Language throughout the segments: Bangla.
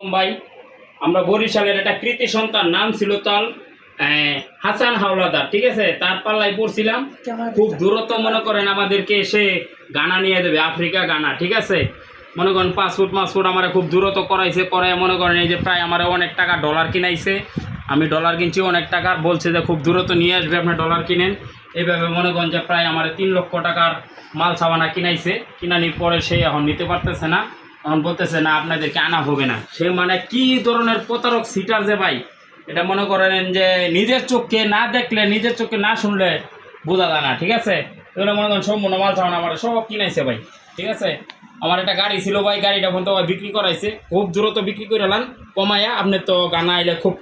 ভাই আমরা বরিশালের একটা কৃতি সন্তান নাম ছিল তার হাসান হাওলাদার, ঠিক আছে। তার পাল্লায় পড়ছিলাম, খুব দূরত্ব মনে করেন আমাদেরকে এসে গানা নিয়ে দেবে, আফ্রিকা গানা, ঠিক আছে। মনে করেন পাসপোর্ট আমার খুব দূরত্ব করাইছে, করায় মনে করেন এই যে প্রায় আমার অনেক টাকা ডলার কিনাইছে, আমি ডলার কিনছি অনেক টাকার, বলছে যে খুব দূরত্ব নিয়ে আসবে আপনার ডলার কিনেন। এইভাবে মনে করেন যে প্রায় আমার 3 লক্ষ টাকার মাল সাবানা কিনাইছে, কিনানির পরে সে এখন নিতে পারতেছে না, এখন বলতেছে না আপনাদেরকে আনা হবে না। সে মানে কি ধরনের প্রতারক সিটার যে ভাই, এটা মনে করেন যে নিজের চোখকে না দেখলে, নিজের চোখকে না শুনলে বোঝা যায় না, ঠিক আছে। এগুলো মনে করেন সম্পূর্ণ মাল সাবানা আমার সব কিনাইছে ভাই, ঠিক আছে। আমার একটা গাড়ি ছিল ভাই, গাড়িটা পর্যন্ত বিক্রি করাইছে, খুব দ্রুত বিক্রি করে এলাম কমাইয়া। আপনি তো গানা আইলে খুব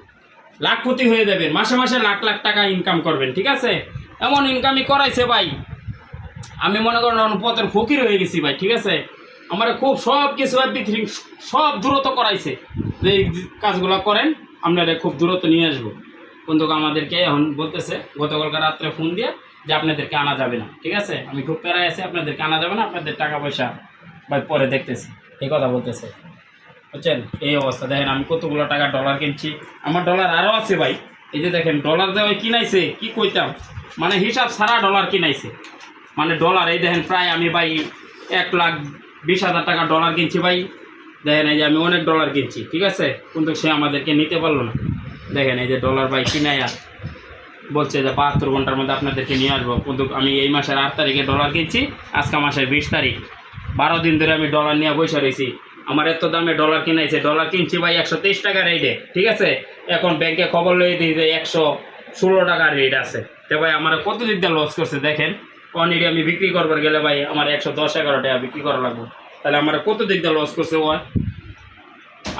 লাখপতি হয়ে যাবেন, মাসে মাসে লাখ লাখ টাকা ইনকাম করবেন, ঠিক আছে। এমন ইনকামই করাইছে ভাই, আমি মনে করেন পথের ফকির হয়ে গেছি ভাই, ঠিক আছে। আমার খুব সব কিছু বিক্রি সব দূরত্ব করাইছে, যে এই কাজগুলো করেন আপনারা খুব দূরত্ব নিয়ে আসবো। কিন্তু আমাদেরকে এখন বলতেছে গতকালকার রাত্রে ফোন দিয়ে যে আপনাদেরকে আনা যাবে না, ঠিক আছে। আমি খুব প্যারায় আছি, আপনাদেরকে আনা যাবে না, আপনাদের টাকা পয়সা ভাই পরে দেখতেছি, এই কথা বলতেছে, বুঝছেন। এই অবস্থা দেখেন, আমি কতগুলো টাকা ডলার কিনছি, আমার ডলার আরও আছে ভাই। এই যে দেখেন ডলার যে ওই কিনাইছে, কি কইতাম, মানে হিসাব ছাড়া ডলার কিনাইছে, মানে ডলার এই দেখেন প্রায় আমি ভাই 1,20,000 টাকা ডলার কিনছি ভাই। দেখেন এই যে আমি অনেক ডলার কিনছি, ঠিক আছে, কিন্তু সে আমাদেরকে নিতে পারলো না। দেখেন এই যে ডলার ভাই কিনাইয়া বলছে যে 72 ঘন্টার মধ্যে আপনাদেরকে নিয়ে আসবো, কিন্তু আমি এই মাসের 8 তারিখে ডলার কিনছি, আজকে মাসের 20 তারিখ, 12 দিন ধরে আমি ডলার নিয়ে বসে রয়েছি। আমার এত দামে ডলার কিনাইছে, ডলার কিনছি ভাই 123 টাকা রেটে, ঠিক আছে। এখন ব্যাংকে খবর লয়ে দিই যে 116 টাকার রেট আছে। তো ভাই আমার কত দিক দিয়ে লস করছে দেখেন, কোয়ান্টিটি আমি বিক্রি করবার গেলে ভাই আমার 110-11 টাকা বিক্রি করা লাগবে, তাহলে আমার কত দিক দিয়ে লস করছে ও।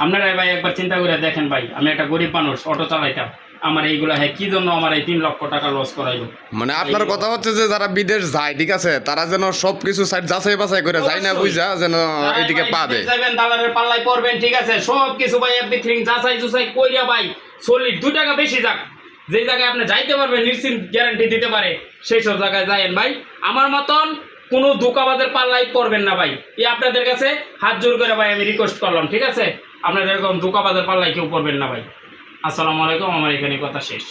আপনারাই ভাই একবার চিন্তা করে দেখেন ভাই, আমি একটা গরিব মানুষ, অটো চালাইতাম, আমার এইগুলা হ্যাঁ কি জন্য আমার এই 3 লক্ষ টাকা লস করাইলো। মানে আপনার কথা হচ্ছে যে যারা বিদেশ যায়, ঠিক আছে, তারা যেন সবকিছু সাইড যাচাই বাছাই করে যায় না, বুঝা যেন এইদিকে পা দেয়। যাবেন দালালের পাল্লায় পড়বেন, ঠিক আছে, সব কিছু ভাই এভরিথিং যাচাই জুচাই কইরা ভাই চল্লিশ 2 টাকা বেশি যাক, যে জায়গায় আপনি যাইতে পারবেন নিশ্চিন্ত গ্যারান্টি দিতে পারে, সেই সব জায়গায় যায়েন ভাই। আমার মতন কোনো ধোঁকাবাজের পাল্লায় পড়বেন না ভাই, এই আপনাদের কাছে হাত জোর করে ভাই আমি রিকোয়েস্ট করলাম, ঠিক আছে। আপনাদের এরকম ধোঁকাবাজের পাল্লায় কেউ পড়বেন না ভাই। আসসালামু আলাইকুম, আমার এখানে কথা শেষ।